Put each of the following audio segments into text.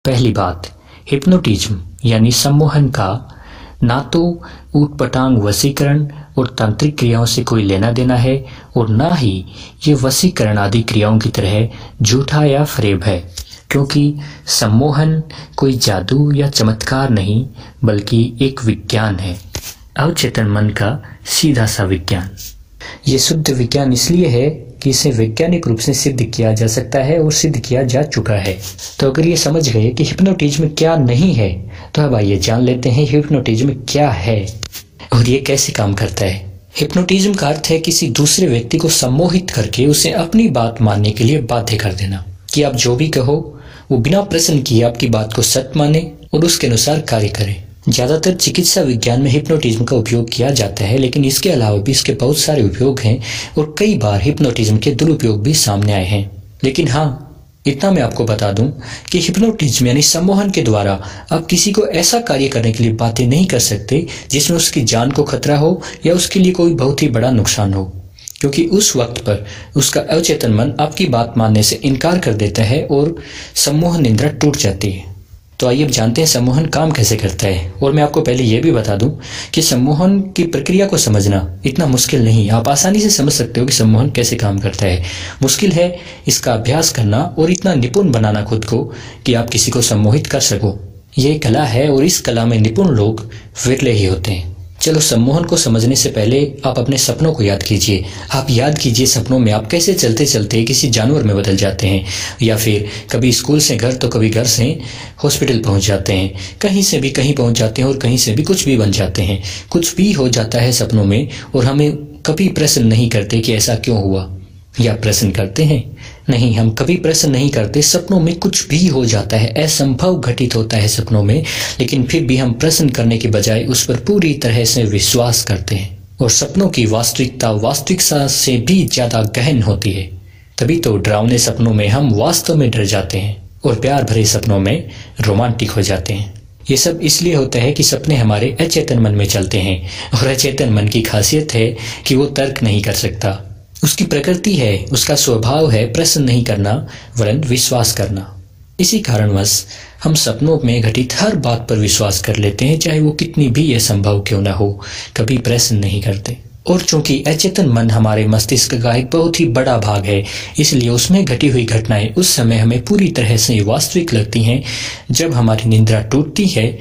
पहली बात, हिप्नोटिज्म यानी सम्मोहन का ना तो ऊटपटांग वशीकरण और तांत्रिक क्रियाओं से कोई लेना देना है और ना ही ये वशीकरण आदि क्रियाओं की तरह झूठा या फरेब है, क्योंकि सम्मोहन कोई जादू या चमत्कार नहीं बल्कि एक विज्ञान है, अवचेतन मन का सीधा सा विज्ञान। ये शुद्ध विज्ञान इसलिए है कि इसे वैज्ञानिक रूप से सिद्ध किया जा सकता है और सिद्ध किया जा चुका है। तो अगर ये समझ गए कि हिप्नोटिज्म क्या नहीं है, तो अब आइए जान लेते हैं हिप्नोटिज्म क्या है और ये कैसे काम करता है। हिप्नोटिज्म का अर्थ है किसी दूसरे व्यक्ति को सम्मोहित करके उसे अपनी बात मानने के लिए बाध्य कर देना, कि आप जो भी कहो वो बिना प्रश्न किए आपकी बात को सत्य माने और उसके अनुसार कार्य करे। ज्यादातर चिकित्सा विज्ञान में हिप्नोटिज्म का उपयोग किया जाता है, लेकिन इसके अलावा भी इसके बहुत सारे उपयोग हैं और कई बार हिप्नोटिज्म के दुरुपयोग भी सामने आए हैं। लेकिन हाँ, इतना मैं आपको बता दूं कि हिप्नोटिज्म यानी सम्मोहन के द्वारा आप किसी को ऐसा कार्य करने के लिए बातें नहीं कर सकते जिसमें उसकी जान को खतरा हो या उसके लिए कोई बहुत ही बड़ा नुकसान हो, क्योंकि उस वक्त पर उसका अवचेतन मन आपकी बात मानने से इनकार कर देता है और सम्मोहन निद्रा टूट जाती है। तो आइए अब जानते हैं सम्मोहन काम कैसे करता है। और मैं आपको पहले यह भी बता दूं कि सम्मोहन की प्रक्रिया को समझना इतना मुश्किल नहीं, आप आसानी से समझ सकते हो कि सम्मोहन कैसे काम करता है। मुश्किल है इसका अभ्यास करना और इतना निपुण बनाना खुद को कि आप किसी को सम्मोहित कर सको। ये कला है और इस कला में निपुण लोग विरले ही होते हैं। चलो, सम्मोहन को समझने से पहले आप अपने सपनों को याद कीजिए। आप याद कीजिए सपनों में आप कैसे चलते चलते किसी जानवर में बदल जाते हैं, या फिर कभी स्कूल से घर तो कभी घर से हॉस्पिटल पहुंच जाते हैं, कहीं से भी कहीं पहुंच जाते हैं और कहीं से भी कुछ भी बन जाते हैं। कुछ भी हो जाता है सपनों में और हमें कभी प्रश्न नहीं करते कि ऐसा क्यों हुआ, या प्रश्न करते हैं? नहीं, हम कभी प्रश्न नहीं करते। सपनों में कुछ भी हो जाता है, असंभव घटित होता है सपनों में, लेकिन फिर भी हम प्रश्न करने के बजाय उस पर पूरी तरह से विश्वास करते हैं और सपनों की वास्तविकता वास्तविकता से भी ज्यादा गहन होती है। तभी तो डरावने सपनों में हम वास्तव में डर जाते हैं और प्यार भरे सपनों में रोमांटिक हो जाते हैं। ये सब इसलिए होता है कि सपने हमारे अचेतन मन में चलते हैं और अचेतन मन की खासियत है कि वो तर्क नहीं कर सकता। उसकी प्रकृति है, उसका स्वभाव है प्रश्न नहीं करना वरन विश्वास करना। इसी कारणवश हम सपनों में घटित हर बात पर विश्वास कर लेते हैं, चाहे वो कितनी भी असंभव क्यों ना हो, कभी प्रश्न नहीं करते। और चूंकि अचेतन मन हमारे मस्तिष्क का एक बहुत ही बड़ा भाग है, इसलिए उसमें घटी हुई घटनाएं उस समय हमें पूरी तरह से वास्तविक लगती हैं। जब हमारी निद्रा टूटती है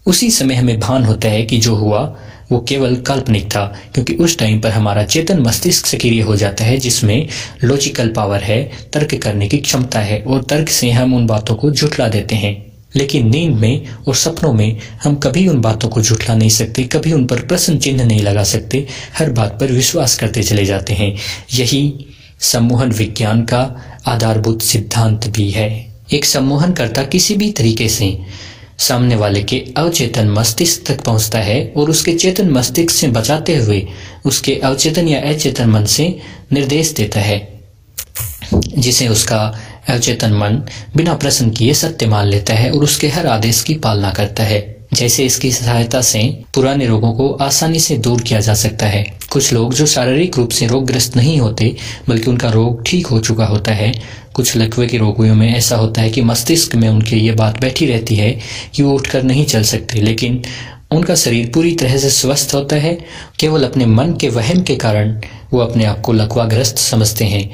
उसी समय हमें भान होता है कि जो हुआ वो केवल काल्पनिक था, क्योंकि उस टाइम पर हमारा चेतन मस्तिष्क सक्रिय हो जाता है जिसमें लॉजिकल पावर है, तर्क करने की क्षमता है और तर्क से हम उन बातों को झुठला देते हैं। लेकिन नींद में और सपनों में हम कभी उन बातों को झुठला नहीं सकते, कभी उन पर प्रश्न चिन्ह नहीं लगा सकते, हर बात पर विश्वास करते चले जाते हैं। यही सम्मोहन विज्ञान का आधारभूत सिद्धांत भी है। एक सम्मोहनकर्ता किसी भी तरीके से सामने वाले के अवचेतन मस्तिष्क तक पहुंचता है और उसके चेतन मस्तिष्क से बचाते हुए उसके अवचेतन या अचेतन मन से निर्देश देता है, जिसे उसका अवचेतन मन बिना प्रश्न किए सत्य मान लेता है और उसके हर आदेश की पालना करता है। जैसे इसकी सहायता से पुराने रोगों को आसानी से दूर किया जा सकता है। कुछ लोग जो शारीरिक रूप से रोगग्रस्त नहीं होते बल्कि उनका रोग ठीक हो चुका होता है, कुछ लकवे के रोगियों में ऐसा होता है कि मस्तिष्क में उनके ये बात बैठी रहती है कि वो उठकर नहीं चल सकते, लेकिन उनका शरीर पूरी तरह से स्वस्थ होता है। केवल अपने मन के वहम के कारण वो अपने आप को लकवाग्रस्त समझते हैं।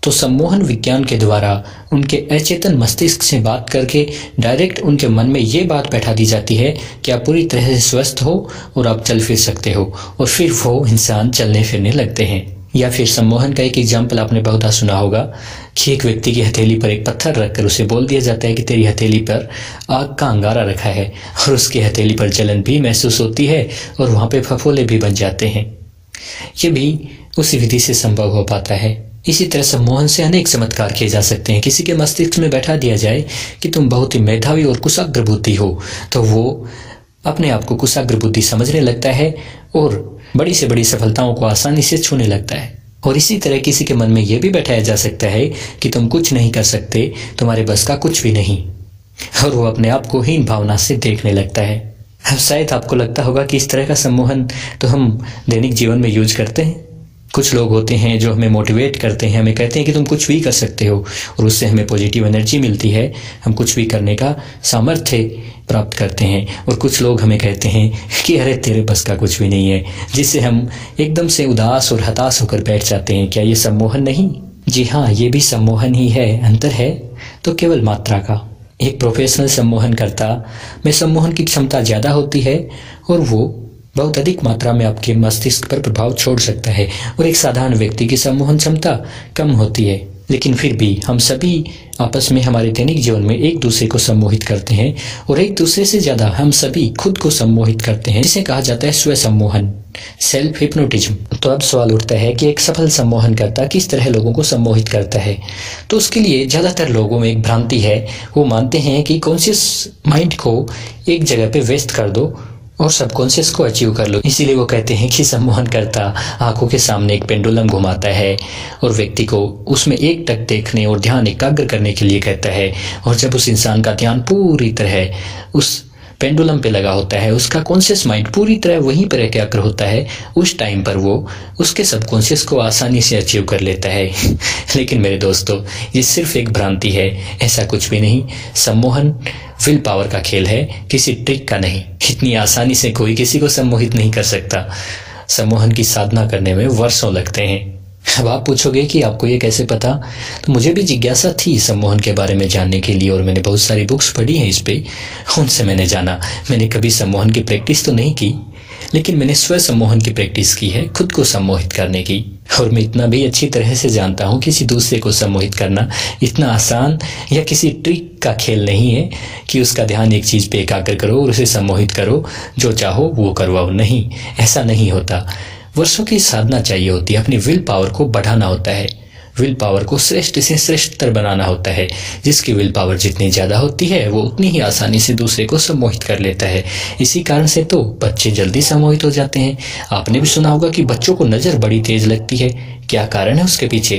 तो सम्मोहन विज्ञान के द्वारा उनके अचेतन मस्तिष्क से बात करके डायरेक्ट उनके मन में ये बात बैठा दी जाती है कि आप पूरी तरह से स्वस्थ हो और आप चल फिर सकते हो, और फिर वो इंसान चलने फिरने लगते हैं। या फिर सम्मोहन का एक एग्जाम्पल आपने बहुधा सुना होगा कि एक व्यक्ति की हथेली पर एक पत्थर रखकर उसे बोल दिया जाता है कि तेरी हथेली पर आग का अंगारा रखा है, और उसकी हथेली पर जलन भी महसूस होती है और वहां पे फफोले भी बन जाते हैं। ये भी उसी विधि से संभव हो पाता है। इसी तरह सम्मोहन से अनेक चमत्कार किए जा सकते हैं। किसी के मस्तिष्क में बैठा दिया जाए कि तुम बहुत ही मेधावी और कुशाग्र बुद्धि हो, तो वो अपने आप को कुशाग्र बुद्धि समझने लगता है और बड़ी से बड़ी सफलताओं को आसानी से छूने लगता है। और इसी तरह किसी के मन में यह भी बैठाया जा सकता है कि तुम कुछ नहीं कर सकते, तुम्हारे बस का कुछ भी नहीं, और वो अपने आप को हीन भावना से देखने लगता है। अब शायद आपको लगता होगा कि इस तरह का सम्मोहन तो हम दैनिक जीवन में यूज करते हैं, कुछ लोग होते हैं जो हमें मोटिवेट करते हैं, हमें कहते हैं कि तुम कुछ भी कर सकते हो, और उससे हमें पॉजिटिव एनर्जी मिलती है, हम कुछ भी करने का सामर्थ्य प्राप्त करते हैं। और कुछ लोग हमें कहते हैं कि अरे तेरे बस का कुछ भी नहीं है, जिससे हम एकदम से उदास और हताश होकर बैठ जाते हैं। क्या ये सम्मोहन नहीं? जी हाँ, ये भी सम्मोहन ही है। अंतर है तो केवल मात्रा का। एक प्रोफेशनल सम्मोहनकर्ता में सम्मोहन की क्षमता ज़्यादा होती है और वो बहुत अधिक मात्रा में आपके मस्तिष्क पर प्रभाव छोड़ सकता है, और एक साधारण व्यक्ति की सम्मोहन क्षमता कम होती है। लेकिन फिर भी हम सभी आपस में हमारे दैनिक जीवन में एक दूसरे को सम्मोहित करते हैं, और एक दूसरे से ज़्यादा हम सभी खुद को सम्मोहित करते हैं, जिसे कहा जाता है स्व सम्मोहन, सेल्फ हिप्नोटिज्म। तो अब सवाल उठता है कि एक सफल सम्मोहनकर्ता किस तरह लोगों को सम्मोहित करता है। तो उसके लिए ज़्यादातर लोगों में एक भ्रांति है। वो मानते हैं कि कॉन्शियस माइंड को एक जगह पे व्यस्त कर दो और सबकॉन्शियस को अचीव कर लो। इसीलिए वो कहते हैं कि सम्मोहनकर्ता आंखों के सामने एक पेंडुलम घुमाता है और व्यक्ति को उसमें एक टक देखने और ध्यान एकाग्र करने के लिए कहता है, और जब उस इंसान का ध्यान पूरी तरह उस पेंडुलम पे लगा होता है, उसका कॉन्शियस माइंड पूरी तरह वहीं पर एकाग्र होता है, उस टाइम पर वो उसके सबकॉन्शियस को आसानी से अचीव कर लेता है। लेकिन मेरे दोस्तों, ये सिर्फ एक भ्रांति है, ऐसा कुछ भी नहीं। सम्मोहन विल पावर का खेल है, किसी ट्रिक का नहीं। इतनी आसानी से कोई किसी को सम्मोहित नहीं कर सकता। सम्मोहन की साधना करने में वर्षों लगते हैं। अब आप पूछोगे कि आपको ये कैसे पता? तो मुझे भी जिज्ञासा थी सम्मोहन के बारे में जानने के लिए, और मैंने बहुत सारी बुक्स पढ़ी हैं इस पे। उनसे मैंने जाना। मैंने कभी सम्मोहन की प्रैक्टिस तो नहीं की, लेकिन मैंने स्व सम्मोहन की प्रैक्टिस की है, खुद को सम्मोहित करने की। और मैं इतना भी अच्छी तरह से जानता हूँ किसी दूसरे को सम्मोहित करना इतना आसान या किसी ट्रिक का खेल नहीं है कि उसका ध्यान एक चीज़ पे एकाग्र करो और उसे सम्मोहित करो, जो चाहो वो करवाओ। नहीं, ऐसा नहीं होता। वर्षों की साधना चाहिए होती है। अपनी विल पावर को बढ़ाना होता है, विल पावर को श्रेष्ठ से श्रेष्ठतर बनाना होता है। जिसकी विल पावर जितनी ज़्यादा होती है वो उतनी ही आसानी से दूसरे को सम्मोहित कर लेता है। इसी कारण से तो बच्चे जल्दी सम्मोहित हो जाते हैं। आपने भी सुना होगा कि बच्चों को नज़र बड़ी तेज लगती है। क्या कारण है उसके पीछे?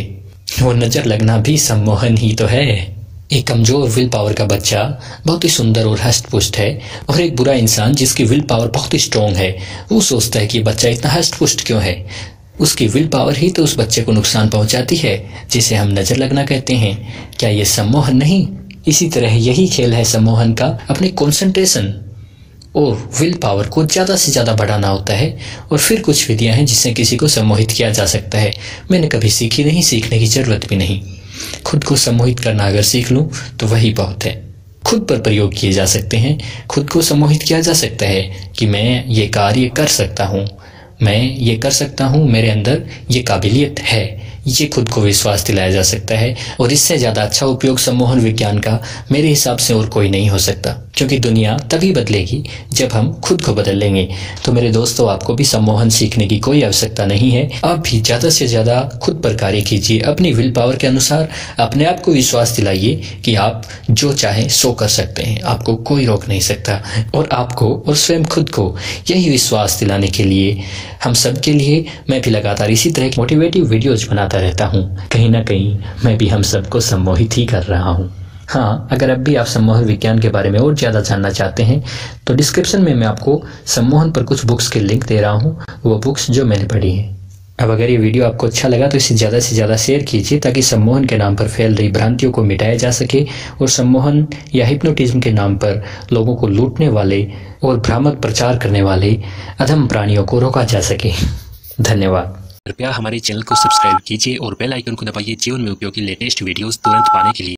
वो नज़र लगना भी सम्मोहन ही तो है। एक कमजोर विल पावर का बच्चा बहुत ही सुंदर और हष्ट पुष्ट है, और एक बुरा इंसान जिसकी विल पावर बहुत ही स्ट्रॉन्ग है, वो सोचता है कि बच्चा इतना हष्ट पुष्ट क्यों है। उसकी विल पावर ही तो उस बच्चे को नुकसान पहुंचाती है, जिसे हम नजर लगना कहते हैं। क्या ये सम्मोहन नहीं? इसी तरह यही खेल है सम्मोहन का। अपने कंसंट्रेशन और विल पावर को ज़्यादा से ज़्यादा बढ़ाना होता है, और फिर कुछ विधियां हैं जिससे किसी को सम्मोहित किया जा सकता है। मैंने कभी सीखी नहीं, सीखने की जरूरत भी नहीं। खुद को सम्मोहित करना अगर सीख लूं तो वही बहुत है। खुद पर प्रयोग किए जा सकते हैं। खुद को सम्मोहित किया जा सकता है कि मैं ये कार्य कर सकता हूँ, मैं ये कर सकता हूँ, मेरे अंदर ये काबिलियत है। ये खुद को विश्वास दिलाया जा सकता है, और इससे ज़्यादा अच्छा उपयोग सम्मोहन विज्ञान का मेरे हिसाब से और कोई नहीं हो सकता, क्योंकि दुनिया तभी बदलेगी जब हम खुद को बदल लेंगे। तो मेरे दोस्तों, आपको भी सम्मोहन सीखने की कोई आवश्यकता नहीं है। आप भी ज़्यादा से ज़्यादा खुद पर कार्य कीजिए, अपनी विल पावर के अनुसार अपने आप को विश्वास दिलाइए कि आप जो चाहें सो कर सकते हैं, आपको कोई रोक नहीं सकता। और आपको और स्वयं खुद को यही विश्वास दिलाने के लिए, हम सब के लिए, मैं भी लगातार इसी तरह की मोटिवेटिव वीडियोज बनाता रहता हूँ। कहीं ना कहीं मैं भी हम सबको सम्मोहित ही कर रहा हूँ। हाँ, अगर अब भी आप सम्मोहन विज्ञान के बारे में और ज़्यादा जानना चाहते हैं तो डिस्क्रिप्शन में मैं आपको सम्मोहन पर कुछ बुक्स के लिंक दे रहा हूँ, वो बुक्स जो मैंने पढ़ी हैं। अब अगर ये वीडियो आपको अच्छा लगा तो इसे ज़्यादा से ज़्यादा शेयर कीजिए, ताकि सम्मोहन के नाम पर फैल रही भ्रांतियों को मिटाया जा सके, और सम्मोहन या हिप्नोटिज्म के नाम पर लोगों को लूटने वाले और भ्रामक प्रचार करने वाले अधम प्राणियों को रोका जा सके। धन्यवाद। कृपया हमारे चैनल को सब्सक्राइब कीजिए और बेल आइकन को दबाइए जीवन में उपयोगी लेटेस्ट वीडियोस तुरंत पाने के लिए।